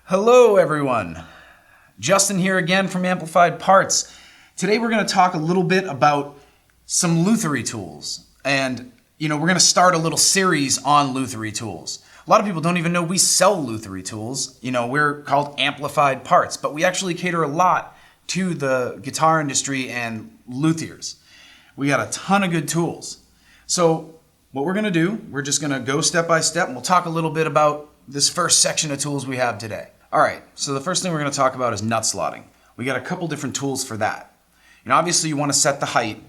Hello everyone, Justin here again from Amplified Parts. Today we're going to talk a little bit about some Luthier tools, and we're going to start a little series on Luthier tools. A lot of people don't even know we sell Luthier tools. We're called Amplified Parts, but we actually cater a lot to the guitar industry and luthiers. We got a ton of good tools. So what we're going to do, we're just going to go step by step, and we'll talk a little bit about this first section of tools we have today. All right, so the first thing we're going to talk about is nut slotting. We got a couple different tools for that. Obviously you want to set the height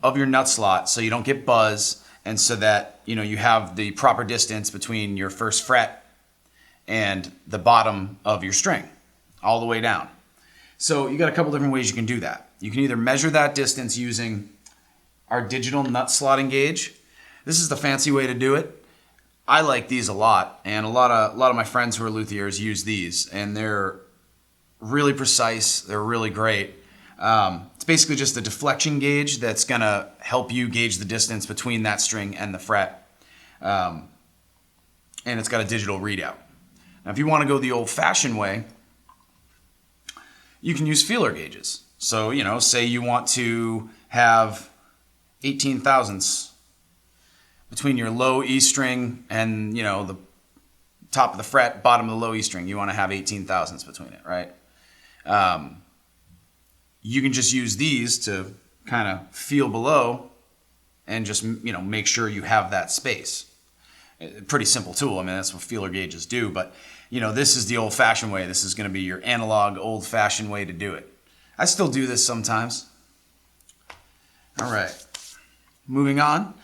of your nut slot so you don't get buzz, and so that you have the proper distance between your first fret and the bottom of your string, all the way down. So you got a couple different ways you can do that. You can either measure that distance using our digital nut slotting gauge. This is the fancy way to do it. I like these a lot, and a lot of my friends who are luthiers use these, and they're really precise. They're really great. It's basically just a deflection gauge that's going to help you gauge the distance between that string and the fret, and it's got a digital readout. Now, if you want to go the old-fashioned way, you can use feeler gauges. So, say you want to have 18 thousandths between your low E string and, the top of the fret, bottom of the low E string. You want to have 18 thousandths between it, right? You can just use these to kind of feel below and just, make sure you have that space. Pretty simple tool. I mean, that's what feeler gauges do. But, this is the old-fashioned way. This is going to be your analog, old-fashioned way to do it. I still do this sometimes. All right. Moving on.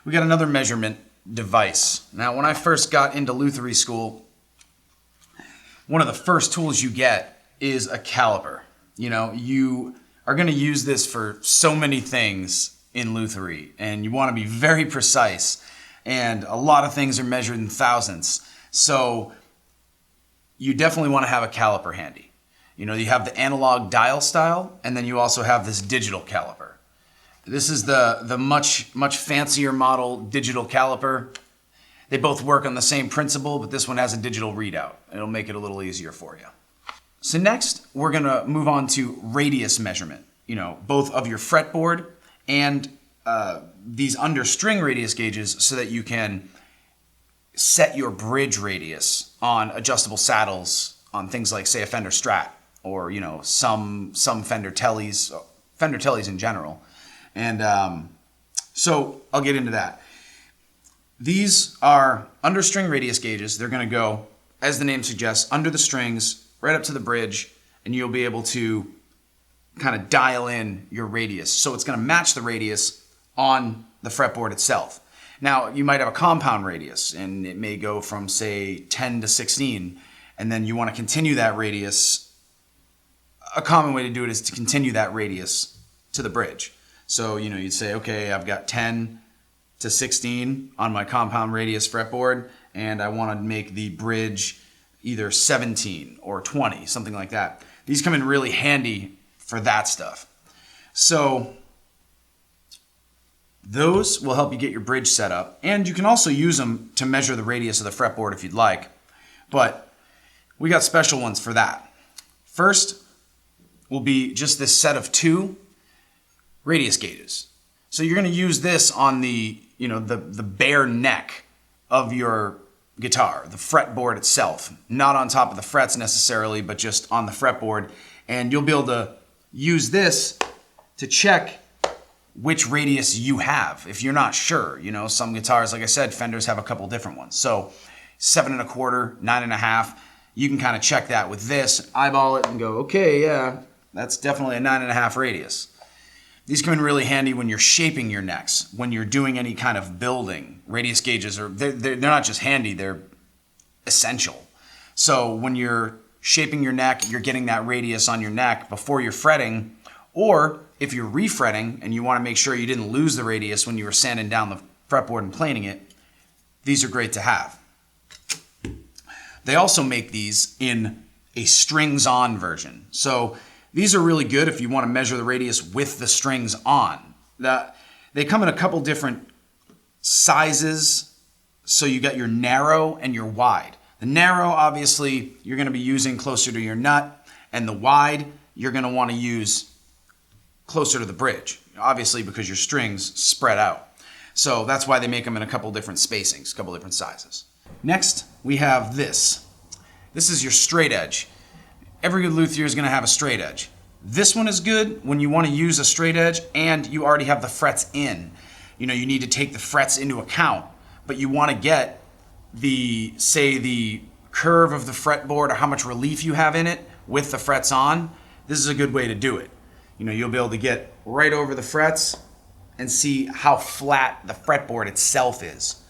We got another measurement device. Now, when I first got into Luthier school, one of the first tools you get is a caliper. You are going to use this for so many things in Luthier, and you want to be very precise, and a lot of things are measured in thousandths. So you definitely want to have a caliper handy. You have the analog dial style, and then you also have this digital caliper. This is the much fancier model digital caliper. They both work on the same principle, but this one has a digital readout. It'll make it a little easier for you. So next, we're going to move on to radius measurement. Both of your fretboard and these understring radius gauges, so that you can set your bridge radius on adjustable saddles on things like, say, a Fender Strat, or some Fender Tellys in general. And so I'll get into that. These are understring radius gauges. They're going to go, as the name suggests, under the strings, right up to the bridge, and you'll be able to kind of dial in your radius. So it's going to match the radius on the fretboard itself. Now, you might have a compound radius, and it may go from, say, 10 to 16, and then you want to continue that radius. A common way to do it is to continue that radius to the bridge. So, you'd say, okay, I've got 10 to 16 on my compound radius fretboard, and I want to make the bridge either 17 or 20, something like that. These come in really handy for that stuff. So those will help you get your bridge set up, and you can also use them to measure the radius of the fretboard if you'd like, but we got special ones for that. First will be just this set of 2 radius gauges. So you're going to use this on the bare neck of your guitar, the fretboard itself, not on top of the frets necessarily, but just on the fretboard. And you'll be able to use this to check which radius you have if you're not sure. Some guitars, like I said, Fenders have a couple different ones. So 7 1/4, 9 1/2, you can kind of check that with this, eyeball it and go, okay, yeah, that's definitely a 9 1/2 radius. These come in really handy when you're shaping your necks, when you're doing any kind of building. Radius gauges they're not just handy, they're essential. So when you're shaping your neck, you're getting that radius on your neck before you're fretting, or if you're refretting and you want to make sure you didn't lose the radius when you were sanding down the fretboard and planing it, these are great to have. They also make these in a strings-on version. So these are really good if you want to measure the radius with the strings on. They come in a couple different sizes. So you got your narrow and your wide. The narrow, obviously, you're going to be using closer to your nut, and the wide, you're going to want to use closer to the bridge, obviously because your strings spread out. So that's why they make them in a couple different spacings, a couple different sizes. Next, we have this. This is your straight edge. Every good luthier is going to have a straight edge. This one is good when you want to use a straight edge and you already have the frets in. You know, you need to take the frets into account, but you want to get the, say, the curve of the fretboard or how much relief you have in it with the frets on. This is a good way to do it. You know, you'll be able to get right over the frets and see how flat the fretboard itself is.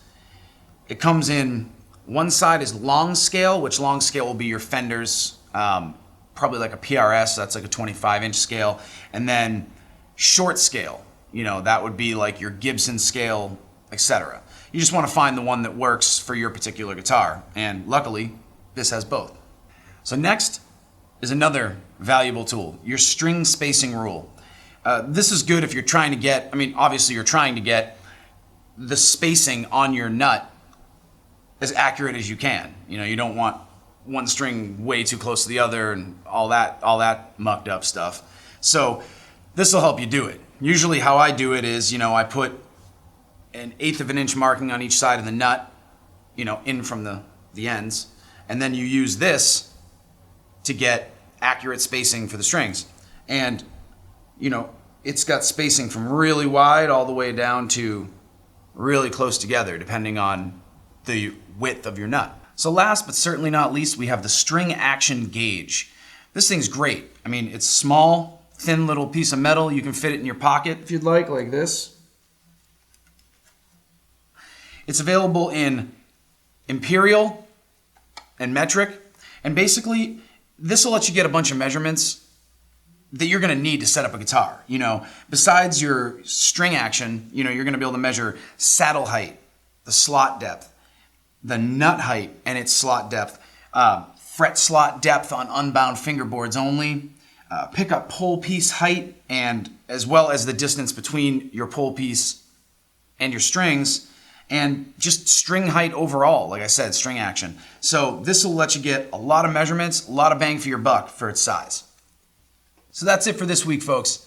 It comes in, one side is long scale, which long scale will be your Fenders, probably like a PRS, that's like a 25-inch scale, and then short scale, you know, that would be like your Gibson scale, etc. You just want to find the one that works for your particular guitar, and luckily, this has both. So next is another valuable tool, your string spacing rule. This is good if you're trying to get, I mean, obviously you're trying to get the spacing on your nut as accurate as you can. You know, you don't want one string way too close to the other and all that mucked up stuff. So this will help you do it. Usually how I do it is, you know, I put an 1/8 of an inch marking on each side of the nut, you know, in from the ends, and then you use this to get accurate spacing for the strings. And, you know, it's got spacing from really wide all the way down to really close together, depending on the width of your nut. So last but certainly not least, we have the string action gauge. This thing's great. I mean, it's small, thin little piece of metal. You can fit it in your pocket if you'd like this. It's available in Imperial and metric. And basically, this will let you get a bunch of measurements that you're going to need to set up a guitar. You know, besides your string action, you know, you're going to be able to measure saddle height, the slot depth, the nut height and its slot depth, fret slot depth on unbound fingerboards only, pickup pole piece height, and as well as the distance between your pole piece and your strings, and just string height overall, like I said, string action. So this will let you get a lot of measurements, a lot of bang for your buck for its size. So that's it for this week, folks.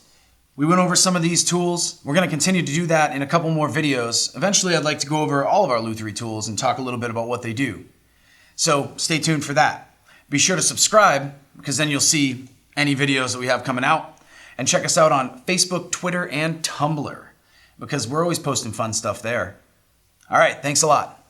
We went over some of these tools. We're going to continue to do that in a couple more videos. Eventually, I'd like to go over all of our Luthier tools and talk a little bit about what they do. So stay tuned for that. Be sure to subscribe, because then you'll see any videos that we have coming out. And check us out on Facebook, Twitter, and Tumblr, because we're always posting fun stuff there. All right, thanks a lot.